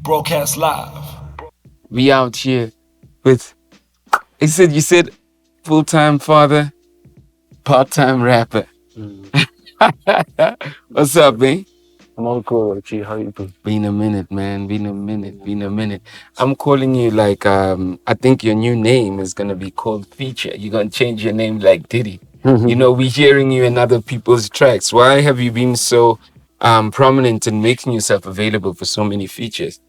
Broadcast live. We out here with, you said full-time father, part-time rapper. What's up, man? I'm all good, G. How you doing? Been a minute, man. Been a minute. I'm calling you like, I think your new name is gonna be called Feature. You're gonna change your name like Diddy. We're hearing you in other people's tracks. Why have you been so prominent in making yourself available for so many features?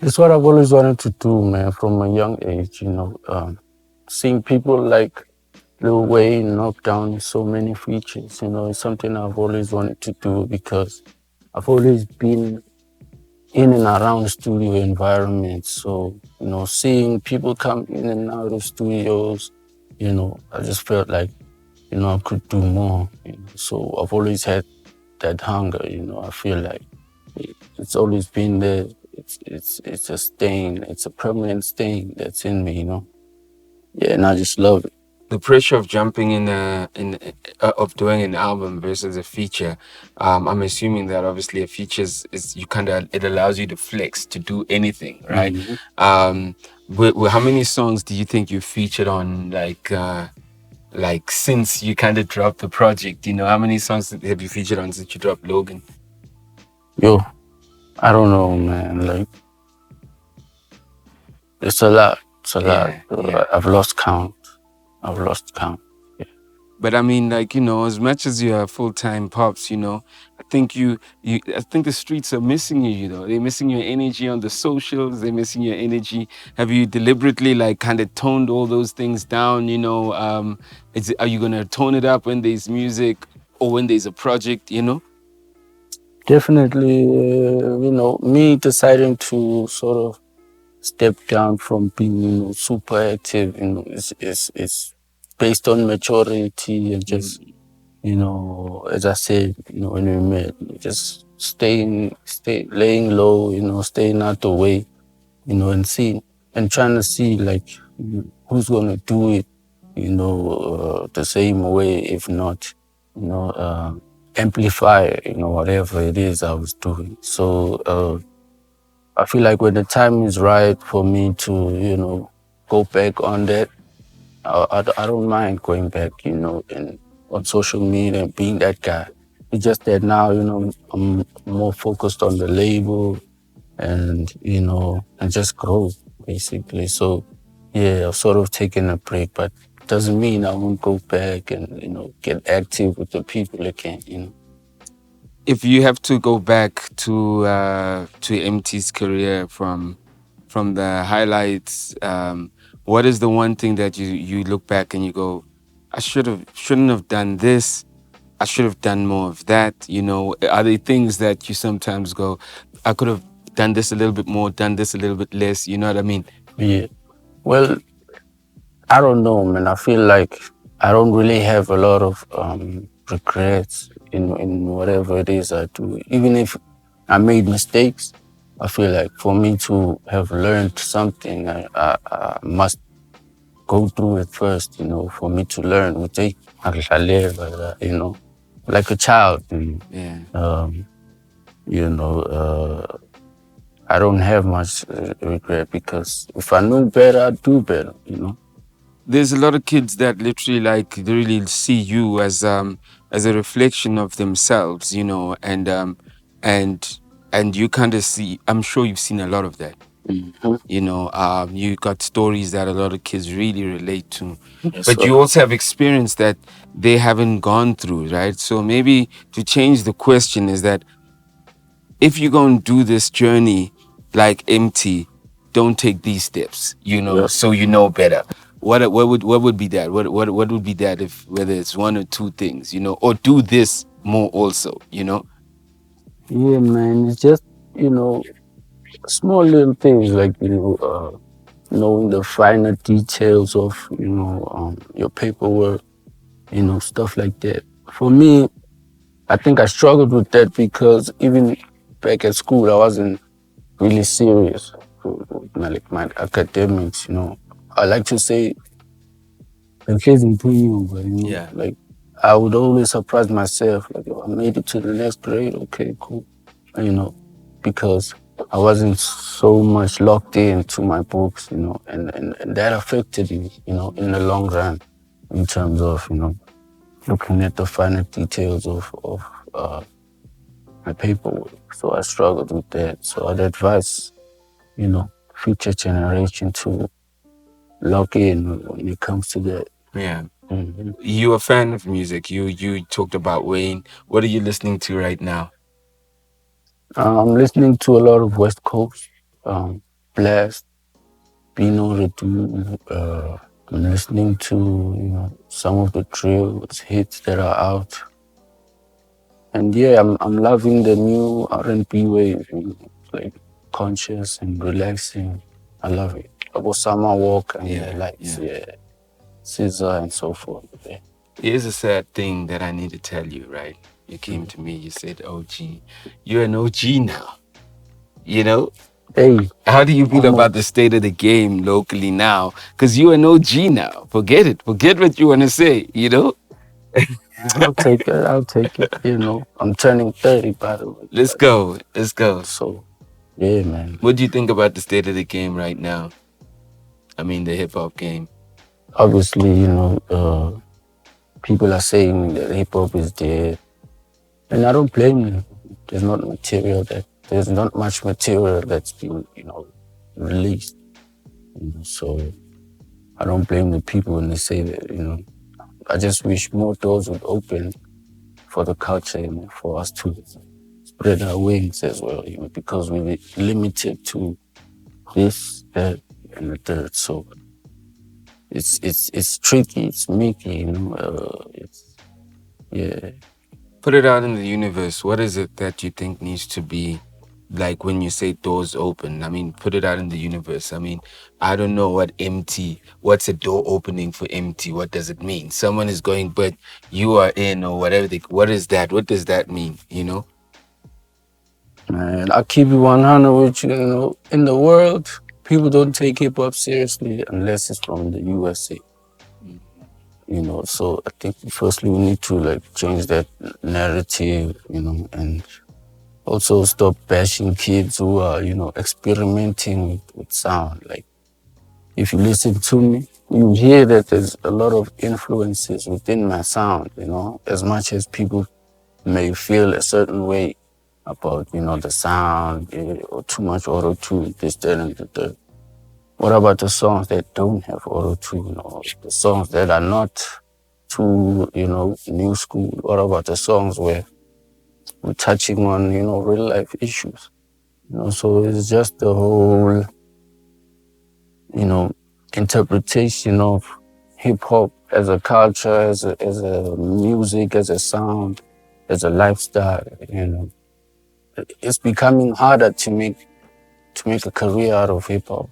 It's what I've always wanted to do, man, from a young age, seeing people like Lil Wayne knock down so many features, it's something I've always wanted to do because I've always been in and around studio environments. So, seeing people come in and out of studios, I just felt like, I could do more. So I've always had that hunger, I feel like it's always been there. It's a stain, it's a permanent stain that's in me, Yeah, and I just love it. The pressure of jumping of doing an album versus a feature, I'm assuming that obviously a feature is it allows you to flex, to do anything, right? How many songs do you think you featured on, like since you kind of dropped the project? How many songs have you featured on since you dropped Logan? Yo, I don't know, man. Like, it's a lot. It's a lot. Yeah. I've lost count. Yeah. But I mean, as much as you're full-time pops, I think I think the streets are missing you, They're missing your energy on the socials. They're missing your energy. Have you deliberately kind of toned all those things down? Are you gonna tone it up when there's music or when there's a project? Definitely, me deciding to sort of step down from being, super active, is based on maturity and just, as I said, when we met, just laying low, staying out the way, and trying to see like who's gonna do it, the same way, if not, amplify, whatever it is I was doing. So I feel like when the time is right for me to, go back on that, I don't mind going back, and on social media and being that guy. It's just that now, I'm more focused on the label and, and just grow, basically. So, yeah, I've sort of taken a break, but doesn't mean I won't go back and, get active with the people again, If you have to go back to Emtee's career from the highlights, what is the one thing that you look back and you go, I shouldn't have done this. I should have done more of that. Are there things that you sometimes go, I could have done this a little bit more, done this a little bit less? You know what I mean? Yeah. Well, I don't know, man. I feel like I don't really have a lot of regrets in whatever it is I do. Even if I made mistakes, I feel like for me to have learned something, I must go through it first, for me to learn. Like a child. Yeah. I don't have much regret because if I knew better, I'd do better, There's a lot of kids that literally they really see you as a reflection of themselves, and you kind of see. I'm sure you've seen a lot of that. You got stories that a lot of kids really relate to, but you also have experience that they haven't gone through, right? So maybe to change the question is that if you're going to do this journey like Emtee, don't take these steps, so you know better. What would be that? What would be that if whether it's one or two things, or do this more also, Yeah, man. It's just, small little things like, knowing the finer details of, your paperwork, stuff like that. For me, I think I struggled with that because even back at school, I wasn't really serious with my academics, I like to say, the kids in but Yeah. like I would always surprise myself, like, I made it to the next grade, okay, cool, because I wasn't so much locked into my books, and that affected me, in the long run, in terms of, looking at the finer details of my paperwork. So I struggled with that. So I'd advise, future generation to lock in when it comes to that. Yeah. Mhm. You a fan of music. You talked about Wayne. What are you listening to right now? I'm listening to a lot of West Coast, Blast, Bino Redu. I'm listening to some of the drill hits that are out, and yeah, I'm loving the new R&B wave. It's like conscious and relaxing. I love it. About Summer Walk and the lights, Scissor and so forth. Yeah. Here's a sad thing that I need to tell you, right? You came to me, you said OG. You're an OG now. You know? Hey, How do you feel about the almost. state of the game locally now? Because you're an OG now. Forget it. Forget what you want to say, you know? I'll take it. I'll take it. I'm turning 30, by the way. Let's go. Let's go. So, yeah, man. What do you think about the state of the game right now? I mean, the hip hop game. Obviously, people are saying that hip hop is dead, and I don't blame them. There's not much material that's been, released. So I don't blame the people when they say that. I just wish more doors would open for the culture, for us to spread our wings as well, because we're limited to this, that, and the third. So it's tricky, it's meaty, it's yeah. Put it out in the universe. What is it that you think needs to be like when you say doors open? I mean, put it out in the universe. I mean, I don't know what empty, what's a door opening for empty? What does it mean? Someone is going, but you are in or whatever. What is that? What does that mean? You know? Man, I keep it 100 with you. In the world, people don't take hip hop seriously unless it's from the USA. So I think firstly we need to change that narrative, and also stop bashing kids who are, experimenting with sound. Like, if you listen to me, you hear that there's a lot of influences within my sound, as much as people may feel a certain way about, the sound, or too much auto-tune, this, that, and the third. What about the songs that don't have auto-tune, or the songs that are not too, new school? What about the songs where we're touching on, real life issues? So it's just the whole, interpretation of hip hop as a culture, as a music, as a sound, as a lifestyle. It's becoming harder to make a career out of hip hop.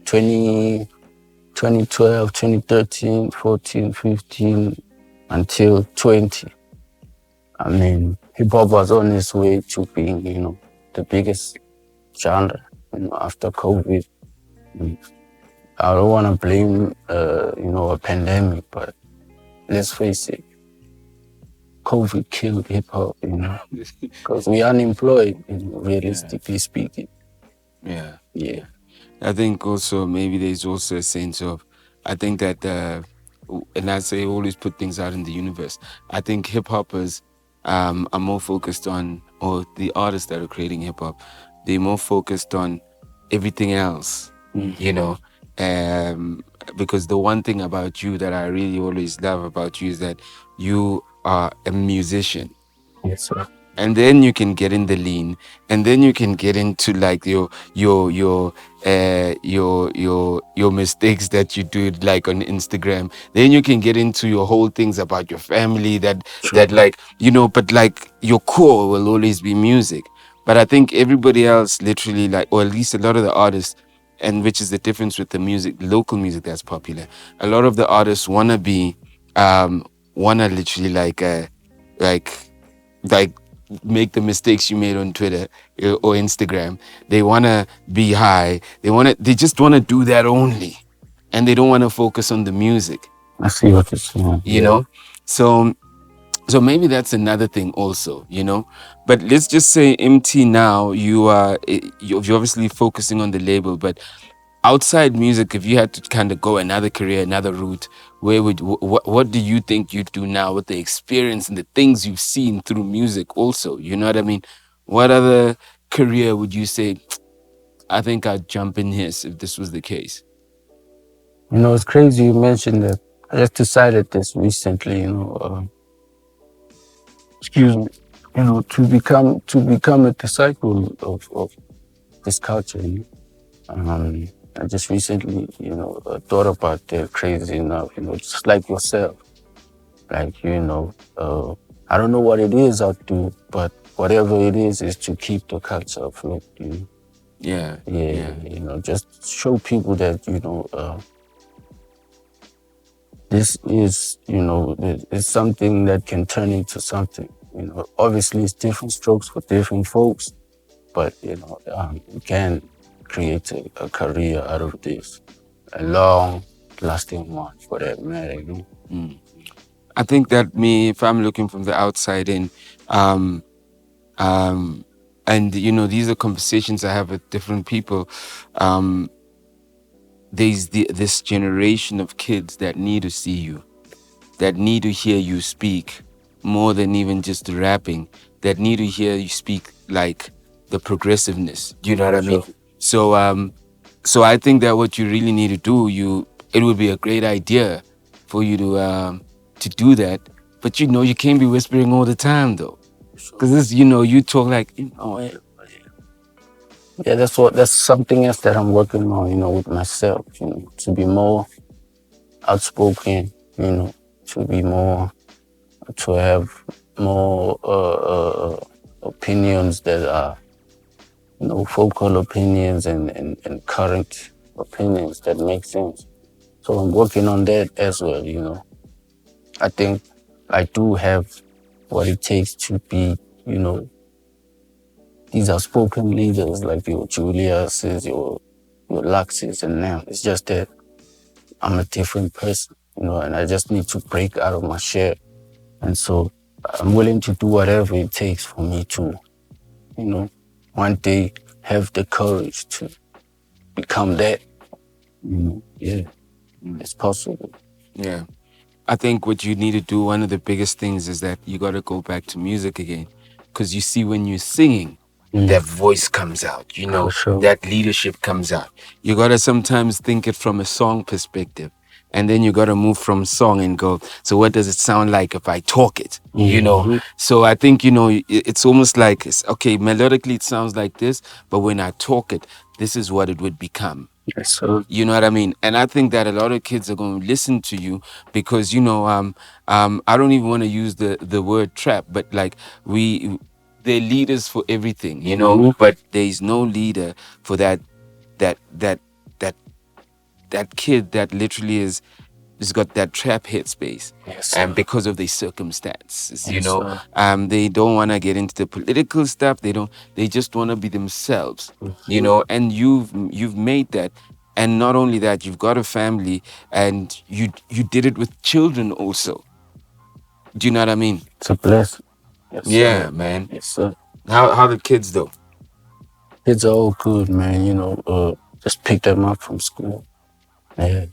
2012, 2013, 14, 15, until 20. I mean, hip hop was on its way to being, the biggest genre, after COVID. I don't want to blame, a pandemic, but let's face it, COVID killed hip hop, because we're unemployed, realistically speaking. Yeah. Yeah. I think also maybe there's also a sense of, I think that, and I say always put things out in the universe. I think hip hoppers are more focused on, or the artists that are creating hip hop, they're more focused on everything else, because the one thing about you that I really always love about you is that you are a musician. Yes, sir. And then you can get in the lean, and then you can get into like your mistakes that you do like on Instagram. Then you can get into your whole things about your family that like but like your core will always be music. But I think everybody else literally, like, or at least a lot of the artists, and which is the difference with the music, local music that's popular, a lot of the artists wanna literally like like make the mistakes you made on Twitter or Instagram. They want to be high. They just want to do that only. And they don't want to focus on the music, I see what you're saying. you know? So So maybe that's another thing also, you know. But let's just say MT now, you're obviously focusing on the label, but outside music, if you had to kind of go another career, another route, where would what do you think you'd do now with the experience and the things you've seen through music also? You know what I mean? What other career would you say, I think I'd jump in his if this was the case? You know, it's crazy you mentioned that. I just decided this recently, you know, excuse me, you know, to become a disciple of this culture. You know? I just recently, you know, thought about that crazy enough, you know, just like yourself. Like, you know, I don't know what it is I'll do, but whatever it is to keep the culture afloat, you know? Yeah, Yeah, you know, just show people that, you know, this is, you know, it's something that can turn into something. You know, obviously it's different strokes for different folks, but you know, you can create a career out of this, a long-lasting one for that matter. You know? I think that me, if I'm looking from the outside in, um, and you know, these are conversations I have with different people. Um, there's this generation of kids that need to see you, that need to hear you speak more than even just the rapping, that need to hear you speak like the progressiveness. Do you know what I mean? Sure. So I think that what you really need to do, it would be a great idea for you to do that. But you know, you can't be whispering all the time though, because this, you know, you talk like, Yeah, that's something else that I'm working on. You know, with myself. You know, to be more outspoken. You know, to be more, to have more opinions that are, you know, focal opinions and current opinions that make sense. So I'm working on that as well, you know. I think I do have what it takes to be, you know, these are spoken leaders like your Julius's, your Lux's and now. It's just that I'm a different person, you know, and I just need to break out of my shell. And so I'm willing to do whatever it takes for me to, you know, one day have the courage to become that. Yeah, it's possible. yeah. I think what you need to do, one of the biggest things is that you got to go back to music again. Because you see, when you're singing, that voice comes out, you know, sure. that leadership comes out. You got to sometimes think it from a song perspective. And then you got to move from song and go, so what does it sound like if I talk it? You know? So I think, you know, it's almost like, okay, melodically it sounds like this, but when I talk it, this is what it would become. Yes, sir. You know what I mean? And I think that a lot of kids are going to listen to you because, you know, I don't even want to use the word trap, but like they're leaders for everything, you know, but there is no leader for that, that, that, that kid that literally has got that trap headspace. Yes, And sir. because of their circumstances, you Yes, know, sir. they don't want to get into the political stuff. They just want to be themselves, you know, and you've made that. And not only that, you've got a family and you did it with children also. Do you know what I mean? It's a blessing. Yes, Yeah, sir. man. Yes, sir. How the kids though? It's all good, man. You know, just pick them up from school. Yeah.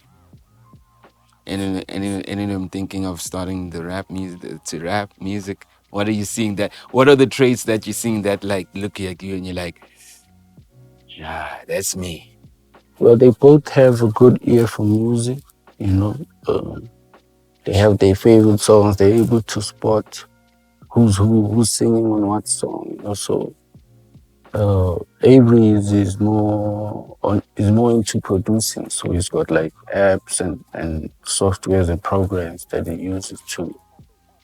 Any of them thinking of starting the rap music to rap music? What are you seeing that? What are the traits that you're seeing that like look at you and you're like, yeah, that's me. Well, they both have a good ear for music. You know, they have their favorite songs. They're able to spot who's singing on what song. You know, so Avery is more into producing. So he's got like apps and softwares and programs that he uses to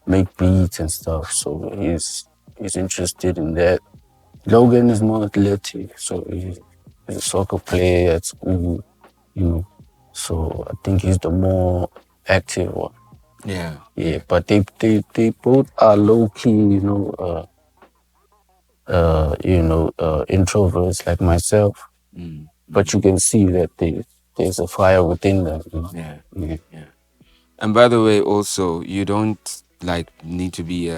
make beats and stuff. So he's interested in that. Logan is more athletic, so he's a soccer player at school, you know. So I think he's the more active one. Yeah. Yeah, but they both are low key, introverts like myself. But you can see that there's a fire within them. You know? Yeah. Yeah. Yeah. And by the way, also, you don't like need to be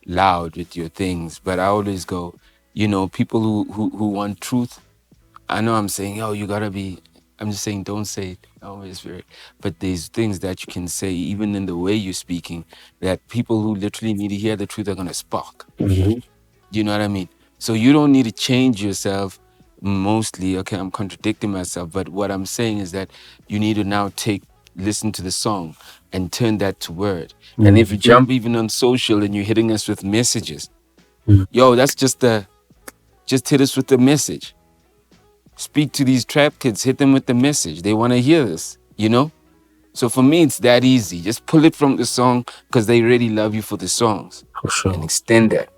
loud with your things, but I always go, you know, people who want truth. I know I'm saying, oh, you gotta be. I'm just saying, don't say it. Always very. But there's things that you can say, even in the way you're speaking, that people who literally need to hear the truth are gonna spark. You know what I mean? So you don't need to change yourself mostly. Okay, I'm contradicting myself, but what I'm saying is that you need to now listen to the song and turn that to word. And if you jump even on social and you're hitting us with messages, yo, that's just hit us with the message. Speak to these trap kids, hit them with the message. They want to hear this, you know? So for me, it's that easy. Just pull it from the song because they really love you for the songs. For sure. And extend that,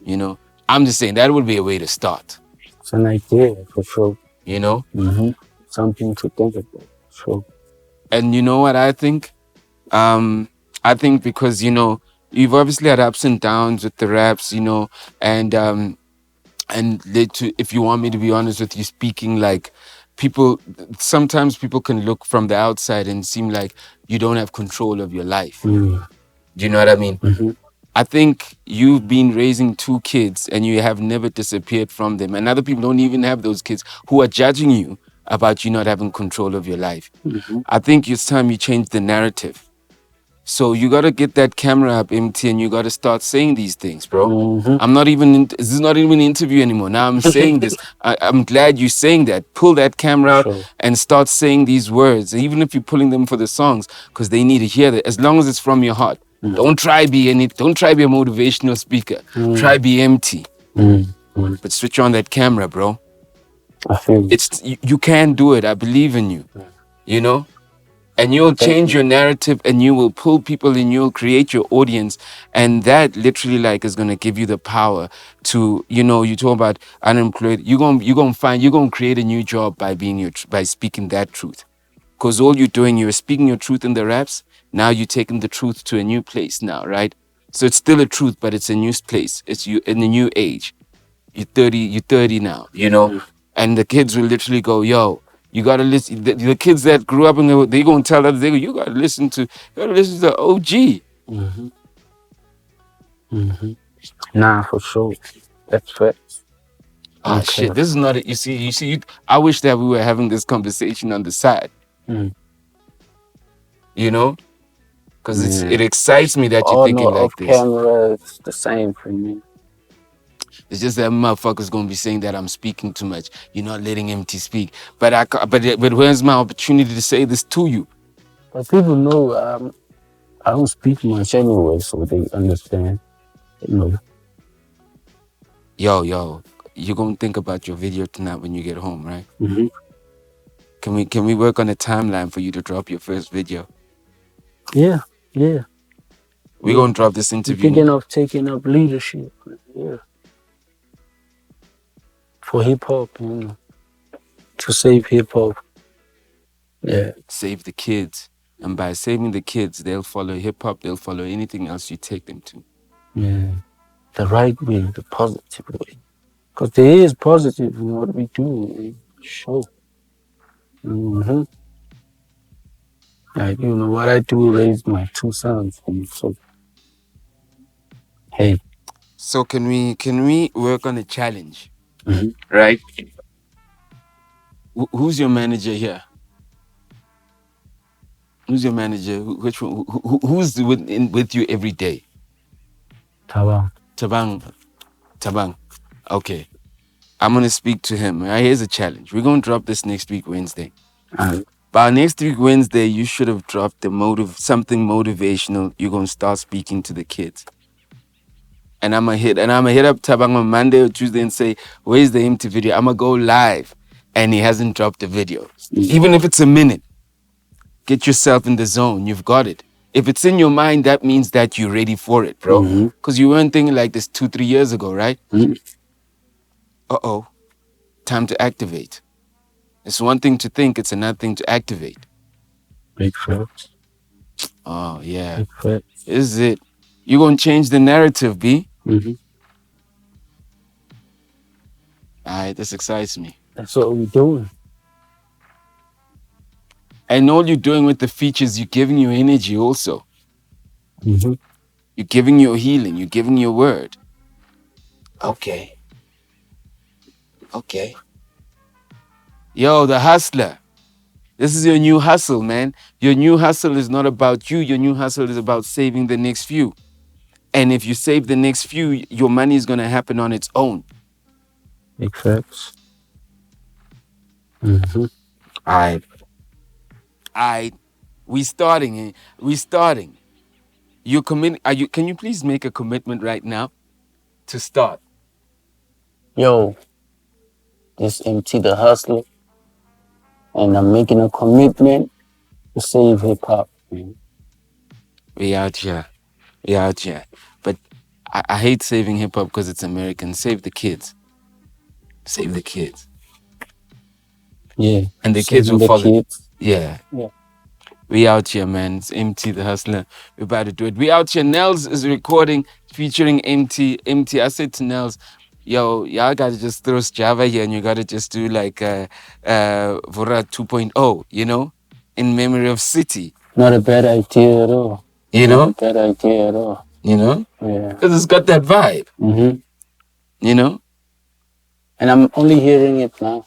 you know? I'm just saying that would be a way to start. It's an idea, for sure. You know? Something to think about. Sure. And you know what I think? I think because, you know, you've obviously had ups and downs with the raps, you know, and if you want me to be honest with you, speaking like sometimes people can look from the outside and seem like you don't have control of your life. Do you know what I mean? I think you've been raising 2 kids and you have never disappeared from them. And other people don't even have those kids who are judging you about you not having control of your life. I think it's time you change the narrative. So you got to get that camera up, Emtee, and you got to start saying these things, bro. I'm not even, this is not even an interview anymore. Now I'm saying this. I'm glad you're saying that. Pull that camera out and start saying these words, even if you're pulling them for the songs, because they need to hear that, as long as it's from your heart. Don't try be a motivational speaker. Try be Emtee. But switch on that camera, bro. I feel you can do it. I believe in you. You know? And you'll change your narrative and you will pull people and you'll create your audience. And that literally like is going to give you the power to, you know, you talk about unemployed. You're going to create a new job by by speaking that truth. Because all you're doing, you're speaking your truth in the raps. Now you're taking the truth to a new place now, right? So it's still a truth, but it's a new place. It's you in a new age. You're 30 now, you know? And the kids will literally go, yo, you gotta listen. The kids that grew up and they gonna tell others, you gotta listen to the OG. Nah, for sure. That's facts. Ah, shit, this is not it. You see, I wish that we were having this conversation on the side. You know? Because it excites me that you're thinking like off this. Camera, it's the same for me. It's just that motherfucker's gonna be saying that I'm speaking too much. You're not letting Emtee speak. But where's my opportunity to say this to you? But people know I don't speak much anyway, so they understand. You know. Yo, you're gonna think about your video tonight when you get home, right? Can we work on a timeline for you to drop your first video? Yeah. We're gonna drop this interview. Thinking of taking up leadership. Yeah. For hip hop, you know. To save hip hop. Yeah. Save the kids. And by saving the kids, they'll follow hip hop, they'll follow anything else you take them to. Yeah. The right way, the positive way. Because there is positive in what we do. Sure. Like, you know, what I do, raise my 2 sons. So, hey. So can we work on a challenge? Right? Who's your manager here? Who's your manager? Which one? Who's with you every day? Tabang. Okay. I'm going to speak to him. Here's a challenge. We're going to drop this next week, Wednesday. By next week, Wednesday, you should have dropped something motivational. You're going to start speaking to the kids. And I'm going to hit up Tabang on Monday or Tuesday and say, where's the Emtee video? I'm going to go live. And he hasn't dropped the video. Even if it's a minute. Get yourself in the zone. You've got it. If it's in your mind, that means that you're ready for it, bro. Because you weren't thinking like this 2-3 years ago, right? Uh-oh. Time to activate. It's one thing to think, it's another thing to activate. Big facts. Oh, yeah. Big facts. Is it? You're going to change the narrative, B? All right, this excites me. That's what we're doing. And all you're doing with the features, you're giving you energy also. You're giving your healing. You're giving your word. Okay. Yo, the hustler. This is your new hustle, man. Your new hustle is not about you. Your new hustle is about saving the next few. And if you save the next few, your money is going to happen on its own. Big facts. Mm-hmm. All right. We starting. You commit. Can you please make a commitment right now to start? Yo, Is Emtee the hustler, and I'm making a commitment to save hip hop. We out here. But I hate saving hip hop because it's American. Save the kids. Yeah. And the kids will the follow. kids. Yeah. We out here, man. It's Emtee the hustler. We're about to do it. We out here. Nels is recording featuring Emtee. I said to Nels, yo, y'all gotta just throw Java here and you gotta just do like Vora 2.0, you know, in memory of City. Not a bad idea at all. You know? Not a bad idea at all. You know? Yeah. Because it's got that vibe. Mm-hmm. You know? And I'm only hearing it now.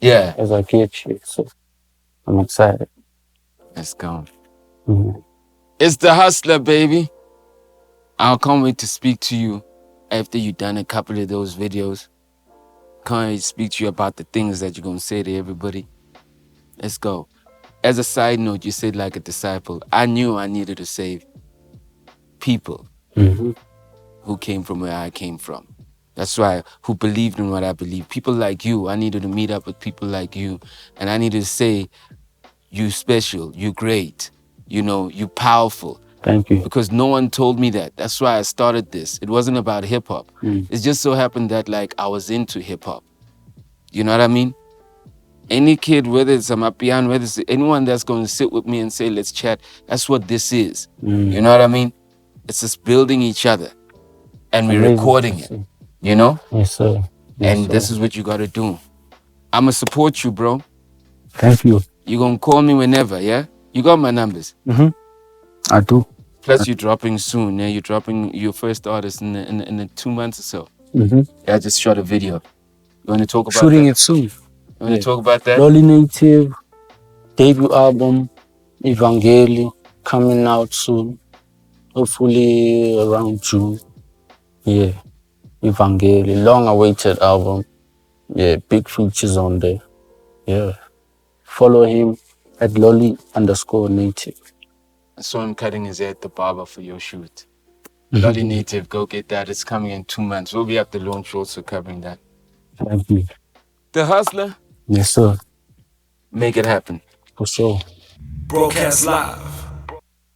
Yeah. As I get you. So I'm excited. Let's go. Mm-hmm. It's the hustler, baby. I can't wait to speak to you after you've done a couple of those videos. Can't wait to speak to you about the things that you're going to say to everybody. Let's go. As a side note, you said like a disciple. I knew I needed to save people who came from where I came from. That's why, who believed in what I believe. People like you, I needed to meet up with people like you. And I needed to say, you special, you great, you know, you powerful. Thank you. Because no one told me that. That's why I started this. It wasn't about hip hop. It just so happened that like I was into hip hop. You know what I mean? Any kid, whether it's a Mapian, whether it's anyone that's going to sit with me and say, let's chat, that's what this is. You know what I mean? It's just building each other. And we're recording it. You know? Yes, sir. Yes, and this is what you got to do. I'm going to support you, bro. Thank you. You're going to call me whenever, yeah? You got my numbers? I do. Plus, you're dropping soon, yeah? You're dropping your first artist in the 2 months or so. Yeah, I just shot a video. You want to talk about Shooting that? it soon. You want to talk about that? Lolly Native, debut album, Behaviour, coming out soon. Hopefully around June. Yeah. Behaviour, long-awaited album. Yeah, big features on there. Yeah. Follow him at Lolly_Native. I saw him cutting his hair at the barber for your shoot. Lolly Native, go get that. It's coming in 2 months. We'll be at the launch also covering that. Thank you. The Hustler? Yes, sir. Make it happen. For sure. Broadcast live